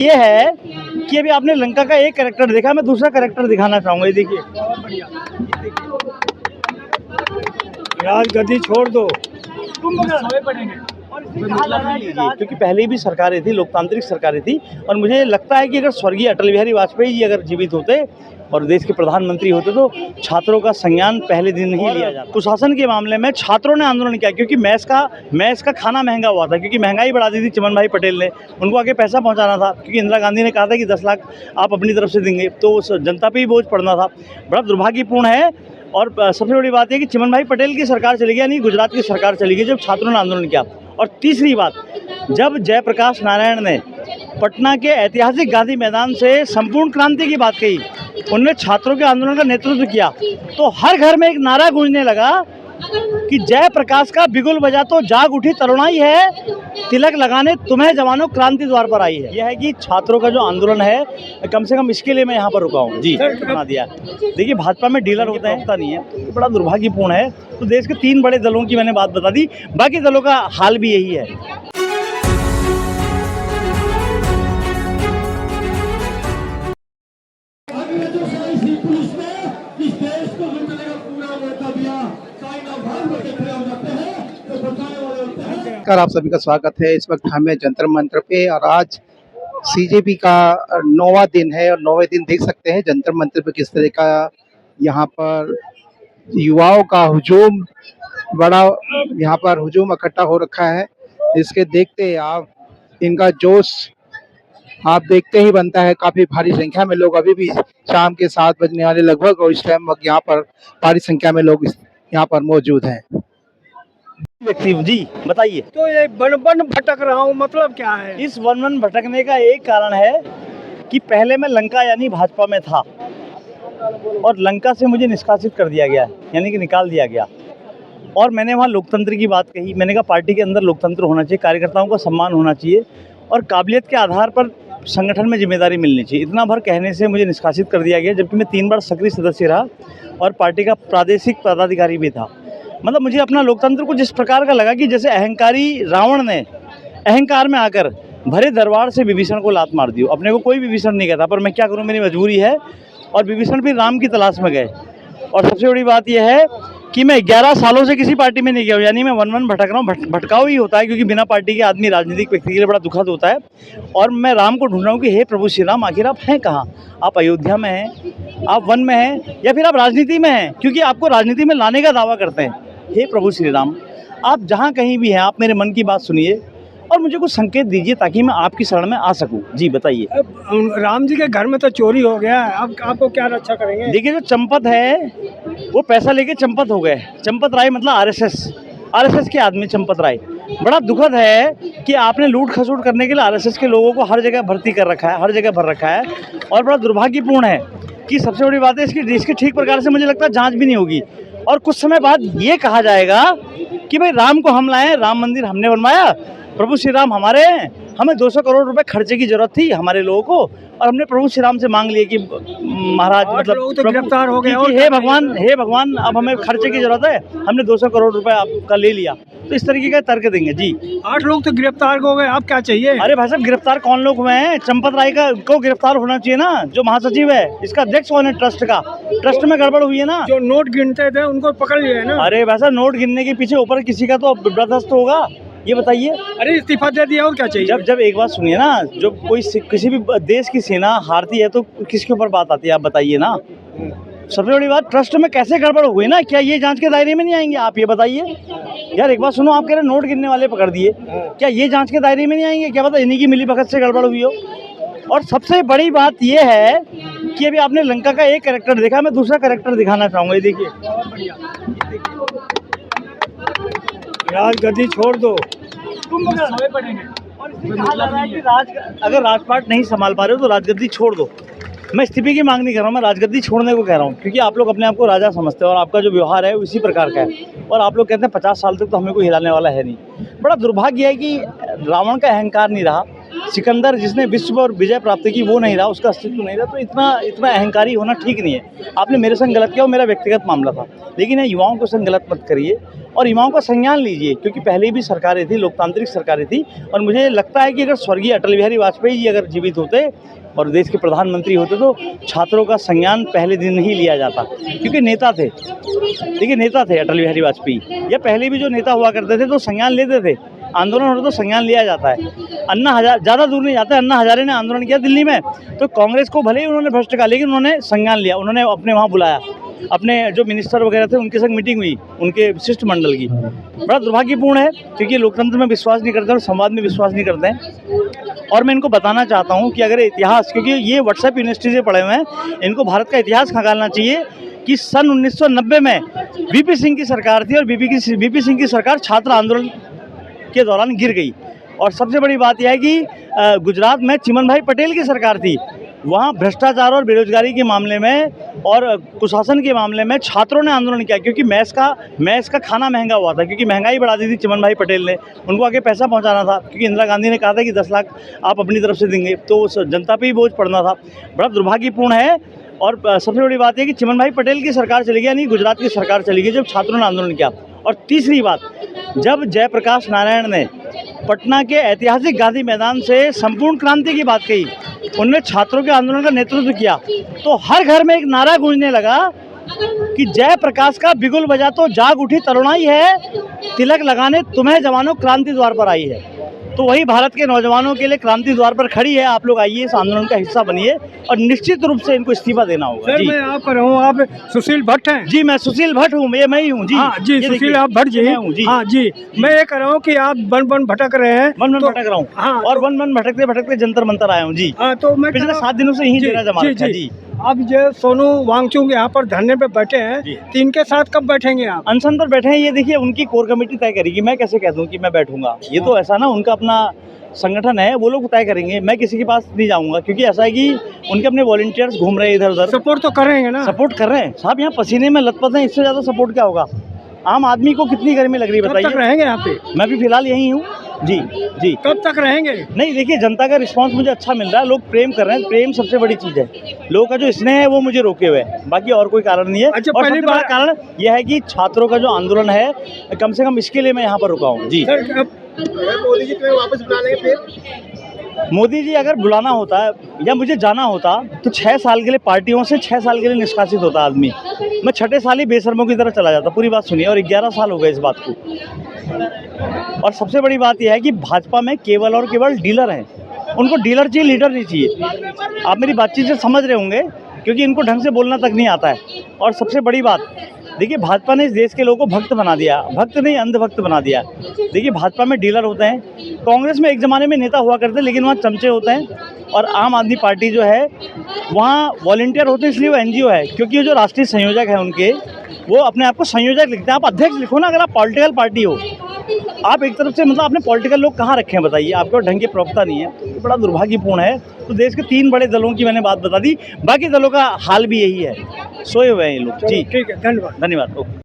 ये है कि अभी आपने लंका का एक कैरेक्टर देखा, मैं दूसरा कैरेक्टर दिखाना चाहूंगा। ये देखिए, राजगद्दी छोड़ दो, क्योंकि पहले भी सरकारें थी, लोकतांत्रिक सरकारें थी, और मुझे लगता है कि अगर स्वर्गीय अटल बिहारी वाजपेयी जी अगर जीवित होते और देश के प्रधानमंत्री होते तो छात्रों का संज्ञान पहले दिन ही लिया जाता। कुशासन के मामले में छात्रों ने आंदोलन किया, क्योंकि मैस का खाना महंगा हुआ था, क्योंकि महंगाई बढ़ा दी थी चिमन भाई पटेल ने। उनको आगे पैसा पहुंचाना था, क्योंकि इंदिरा गांधी ने कहा था कि 10 लाख आप अपनी तरफ से देंगे, तो उस जनता पे ही बोझ पड़ना था। बड़ा दुर्भाग्यपूर्ण है। और सबसे बड़ी बात है कि चिमन भाई पटेल की सरकार चली गई, यानी गुजरात की सरकार चली गई जब छात्रों ने आंदोलन किया। और तीसरी बात, जब जयप्रकाश नारायण ने पटना के ऐतिहासिक गांधी मैदान से संपूर्ण क्रांति की बात कही, उन्होंने छात्रों के आंदोलन का नेतृत्व किया, तो हर घर में एक नारा गूंजने लगा कि जयप्रकाश का बिगुल बजा तो जाग उठी तरुणाई है, तिलक लगाने तुम्हें जवानों क्रांति द्वार पर आई है। यह है कि छात्रों का जो आंदोलन है, कम से कम इसके लिए मैं यहाँ पर रुका हूँ जी, बना दिया। देखिए, भाजपा में डीलर होता है, होता नहीं है, तो बड़ा दुर्भाग्यपूर्ण है। तो देश के 3 बड़े दलों की मैंने बात बता दी, बाकी दलों का हाल भी यही है। आप सभी का स्वागत है। इस वक्त हमें जंतर मंतर पे, और आज सीजेपी का 9वां दिन है, और 9वें दिन देख सकते हैं जंतर मंतर पे किस तरह का यहाँ पर युवाओं का हुजूम, बड़ा यहाँ पर हुजूम इकट्ठा हो रखा है। इसके देखते आप इनका जोश आप देखते ही बनता है। काफी भारी संख्या में लोग अभी भी शाम के 7 बजने वाले लगभग, और इस टाइम वक्त यहाँ पर भारी संख्या में लोग यहाँ पर मौजूद हैं। व्यक्ति जी बताइए। तो ये वन भटक रहा हूँ, मतलब क्या है? इस वन भटकने का एक कारण है कि पहले मैं लंका यानी भाजपा में था, और लंका से मुझे निष्कासित कर दिया गया, यानी कि निकाल दिया गया। और मैंने वहाँ लोकतंत्र की बात कही। मैंने कहा पार्टी के अंदर लोकतंत्र होना चाहिए, कार्यकर्ताओं का सम्मान होना चाहिए, और काबिलियत के आधार पर संगठन में जिम्मेदारी मिलनी चाहिए। इतना भर कहने से मुझे निष्कासित कर दिया गया, जबकि मैं 3 बार सक्रिय सदस्य रहा और पार्टी का प्रादेशिक पदाधिकारी भी था। मतलब मुझे अपना लोकतंत्र कुछ इस प्रकार का लगा कि जैसे अहंकारी रावण ने अहंकार में आकर भरे दरबार से विभीषण को लात मार दी। अपने को कोई विभीषण नहीं कहता, पर मैं क्या करूं, मेरी मजबूरी है। और विभीषण भी राम की तलाश में गए। और सबसे बड़ी बात यह है कि मैं 11 सालों से किसी पार्टी में नहीं गया हूँ, यानी मैं वन भटक रहा हूँ। भटकाव ही होता है, क्योंकि बिना पार्टी के आदमी राजनीतिक व्यक्ति के लिए बड़ा दुखद होता है। और मैं राम को ढूंढ रहा हूँ कि हे प्रभु श्री राम, आखिर आप हैं कहाँ? आप अयोध्या में हैं, आप वन में हैं, या फिर आप राजनीति में हैं? क्योंकि आपको राजनीति में लाने का दावा करते हैं। हे प्रभु श्री राम, आप जहाँ कहीं भी हैं, आप मेरे मन की बात सुनिए और मुझे कुछ संकेत दीजिए ताकि मैं आपकी शरण में आ सकूं। जी बताइए। राम जी के घर में तो चोरी हो गया है, अब आपको क्या रक्षा करेंगे? देखिए, जो चंपत है वो पैसा लेके चंपत हो गए। चंपत राय मतलब आरएसएस के आदमी चंपत राय। बड़ा दुखद है कि आपने लूट खसूट करने के लिए आरएसएस के लोगों को हर जगह भर्ती कर रखा है, हर जगह भर रखा है। और बड़ा दुर्भाग्यपूर्ण है कि सबसे बड़ी बात है इसकी ठीक प्रकार से मुझे लगता है जाँच भी नहीं होगी। और कुछ समय बाद ये कहा जाएगा कि भाई राम को हम लाए, राम मंदिर हमने बनवाया, प्रभु श्री राम हमारे हैं, हमें 200 करोड़ रुपए खर्चे की जरूरत थी हमारे लोगों को, और हमने प्रभु श्री राम से मांग लिए कि महाराज मतलब तो गिरफ्तार हो गए, हे भगवान अब हमें खर्चे की जरूरत है, हमने 200 करोड़ रुपए आपका ले लिया। तो इस तरीके का तर्क देंगे जी। 8 लोग तो गिरफ्तार हो गए, आप क्या चाहिए? अरे भाई साहब, गिरफ्तार कौन लोग हुए हैं? चंपत राय को गिरफ्तार होना चाहिए ना, जो महासचिव है। इसका अध्यक्ष कौन है ट्रस्ट का? ट्रस्ट में गड़बड़ हुई है ना। जो नोट गिनते थे उनको पकड़ लिया है ना। अरे भाई साहब, नोट गिनने के पीछे ऊपर किसी का तो बर्दाश्त होगा, ये बताइए। अरे इस्तीफा दे दिया, और क्या चाहिए? जब एक बात सुनिए ना, जो किसी भी देश की सेना हारती है तो किसके ऊपर बात आती है, आप बताइए ना। सबसे बड़ी बात, ट्रस्ट में कैसे गड़बड़ हुई ना, क्या ये जांच के दायरे में नहीं आएंगे? आप ये बताइए यार। एक बात सुनो, आप कह रहे नोट गिनने वाले पकड़ दिए, क्या ये जांच के दायरे में नहीं आएंगे? क्या पता इन्हीं की मिलीभगत से गड़बड़ हुई हो। और सबसे बड़ी बात ये है कि अभी आपने लंका का एक कैरेक्टर देखा, मैं दूसरा कैरेक्टर दिखाना चाहूंगा। ये देखिए, राजगद्दी छोड़ दो, अगर राजपाट नहीं संभाल पा रहे हो तो राजगद्दी छोड़ दो। मैं इस्तीफे की मांग नहीं कर रहा हूँ, मैं राजगद्दी छोड़ने को कह रहा हूँ, क्योंकि आप लोग अपने आप को राजा समझते हो और आपका जो व्यवहार है उसी प्रकार का है। और आप लोग कहते हैं 50 साल तक तो हमें कोई हिलाने वाला है नहीं। बड़ा दुर्भाग्य है कि रावण का अहंकार नहीं रहा, सिकंदर जिसने विश्व पर विजय प्राप्त की वो नहीं रहा, उसका अस्तित्व नहीं रहा, तो इतना अहंकारी होना ठीक नहीं है। आपने मेरे संग गलत किया, वो मेरा व्यक्तिगत मामला था, लेकिन ये युवाओं को संग गलत मत करिए और युवाओं का संज्ञान लीजिए, क्योंकि पहले भी सरकारें थी, लोकतांत्रिक सरकारें थी, और मुझे लगता है कि अगर स्वर्गीय अटल बिहारी वाजपेयी जी अगर जीवित होते और देश के प्रधानमंत्री होते तो छात्रों का संज्ञान पहले दिन ही लिया जाता, क्योंकि नेता थे। देखिए, नेता थे अटल बिहारी वाजपेयी, या पहले भी जो नेता हुआ करते थे तो संज्ञान लेते थे, आंदोलन होता तो संज्ञान लिया जाता है। अन्ना हजारे ज़्यादा दूर नहीं जाते, अन्ना हजारे ने आंदोलन किया दिल्ली में, तो कांग्रेस को भले ही उन्होंने भ्रष्ट कहा, लेकिन उन्होंने संज्ञान लिया, उन्होंने अपने वहाँ बुलाया, अपने जो मिनिस्टर वगैरह थे उनके संग मीटिंग हुई, उनके शिष्टमंडल की। बड़ा दुर्भाग्यपूर्ण है, क्योंकि लोकतंत्र में विश्वास नहीं करते और संवाद में विश्वास नहीं करते हैं। और मैं इनको बताना चाहता हूँ कि अगर इतिहास, क्योंकि ये व्हाट्सएप यूनिवर्सिटी से पढ़े हुए हैं, इनको भारत का इतिहास खंगालना चाहिए कि सन 1990 में वीपी सिंह की सरकार थी और वीपी सिंह की सरकार छात्र आंदोलन के दौरान गिर गई। और सबसे बड़ी बात यह है कि गुजरात में चिमन भाई पटेल की सरकार थी, वहाँ भ्रष्टाचार और बेरोजगारी के मामले में और कुशासन के मामले में छात्रों ने आंदोलन किया, क्योंकि मैस का खाना महंगा हुआ था, क्योंकि महंगाई बढ़ा दी थी चिमन भाई पटेल ने, उनको आगे पैसा पहुंचाना था, क्योंकि इंदिरा गांधी ने कहा था कि 10 लाख आप अपनी तरफ से देंगे, तो उस जनता पे ही बोझ पड़ना था। बड़ा दुर्भाग्यपूर्ण है। और सबसे बड़ी बात यह कि चिमन भाई पटेल की सरकार चली गई, यानी गुजरात की सरकार चली गई जब छात्रों ने आंदोलन किया। और तीसरी बात, जब जयप्रकाश नारायण ने पटना के ऐतिहासिक गांधी मैदान से संपूर्ण क्रांति की बात कही, उन्होंने छात्रों के आंदोलन का नेतृत्व किया, तो हर घर में एक नारा गूंजने लगा कि जयप्रकाश का बिगुल बजा तो जाग उठी तरुणाई है, तिलक लगाने तुम्हें जवानों क्रांति द्वार पर आई है। तो वही भारत के नौजवानों के लिए क्रांति द्वार पर खड़ी है। आप लोग आइए, इस आंदोलन का हिस्सा बनिए और निश्चित रूप से इनको इस्तीफा देना होगा। सर, मैं आप रहूँ, आप सुशील भट्ट हैं? जी, मैं सुशील भट्ट हूँ, मैं ही हूँ जी। हाँ जी, सुशील आप भट्ट जी हूँ जी। हाँ जी, मैं ये कह रहा हूँ कि आप वन भटक रहे हैं। वन भटक रहा हूँ। हाँ, और वन भटकते भटकते जंतर मंतर आया हूँ जी। हाँ, तो मैं पिछले 7 दिनों से यहीं डेरा जमा रखा है जी। अब जो सोनू वांगचुक यहाँ पर धरने पे बैठे हैं, तो इनके साथ कब बैठेंगे आप? अनशन पर बैठे हैं, ये देखिए उनकी कोर कमेटी तय करेगी, मैं कैसे कह दूं कि मैं बैठूंगा। ये तो ऐसा ना, उनका अपना संगठन है, वो लोग तय करेंगे, मैं किसी के पास नहीं जाऊंगा, क्योंकि ऐसा है कि उनके अपने वॉलंटियर्स घूम रहे हैं इधर उधर। सपोर्ट तो करेंगे ना? सपोर्ट कर रहे हैं साहब, यहाँ पसीने में लथपथ हैं, इससे ज़्यादा सपोर्ट क्या होगा? आम आदमी को कितनी गर्मी लग रही है बताइए। कब तक रहेंगे यहाँ पे? मैं भी फिलहाल यहीं हूँ जी। जी, कब तक रहेंगे? नहीं, देखिए जनता का रिस्पांस मुझे अच्छा मिल रहा है, लोग प्रेम कर रहे हैं, प्रेम सबसे बड़ी चीज़ है। लोगों का जो स्नेह है वो मुझे रोके हुए है, बाकी और कोई कारण नहीं है। अच्छा, और पहली सबसे बड़ा बार कारण यह है कि छात्रों का जो आंदोलन है, कम से कम इसके लिए मैं यहाँ पर रुका हूँ जी। सर, मोदी जी तुम्हें वापस बुला लेंगे फिर? मोदी जी अगर बुलाना होता है या मुझे जाना होता तो 6 साल के लिए पार्टियों से 6 साल के लिए निष्कासित होता आदमी, मैं छठे साल ही बेशर्मों की तरह चला जाता। पूरी बात सुनिए, और 11 साल हो गए इस बात को। और सबसे बड़ी बात यह है कि भाजपा में केवल और केवल डीलर हैं, उनको डीलर चाहिए, लीडर नहीं चाहिए। आप मेरी बातचीत से समझ रहे होंगे, क्योंकि इनको ढंग से बोलना तक नहीं आता है। और सबसे बड़ी बात, देखिए भाजपा ने इस देश के लोगों को भक्त बना दिया, भक्त नहीं अंधभक्त बना दिया। देखिए भाजपा में डीलर होते हैं, कांग्रेस में एक ज़माने में नेता हुआ करते, लेकिन वहाँ चमचे होते हैं। और आम आदमी पार्टी जो है वहाँ वॉलंटियर होते हैं, इसलिए वो एनजीओ है, क्योंकि जो राष्ट्रीय संयोजक है उनके, वो अपने आप को संयोजक लिखते हैं। आप अध्यक्ष लिखो ना, अगर आप पॉलिटिकल पार्टी हो। आप एक तरफ से मतलब आपने पॉलिटिकल लोग कहाँ रखे हैं बताइए, आपके पास ढंग की प्रवक्ता नहीं है, तो बड़ा दुर्भाग्यपूर्ण है। तो देश के 3 बड़े दलों की मैंने बात बता दी, बाकी दलों का हाल भी यही है, सोए हुए हैं ये लोग जी। ठीक है, धन्यवाद। धन्यवाद। ओके।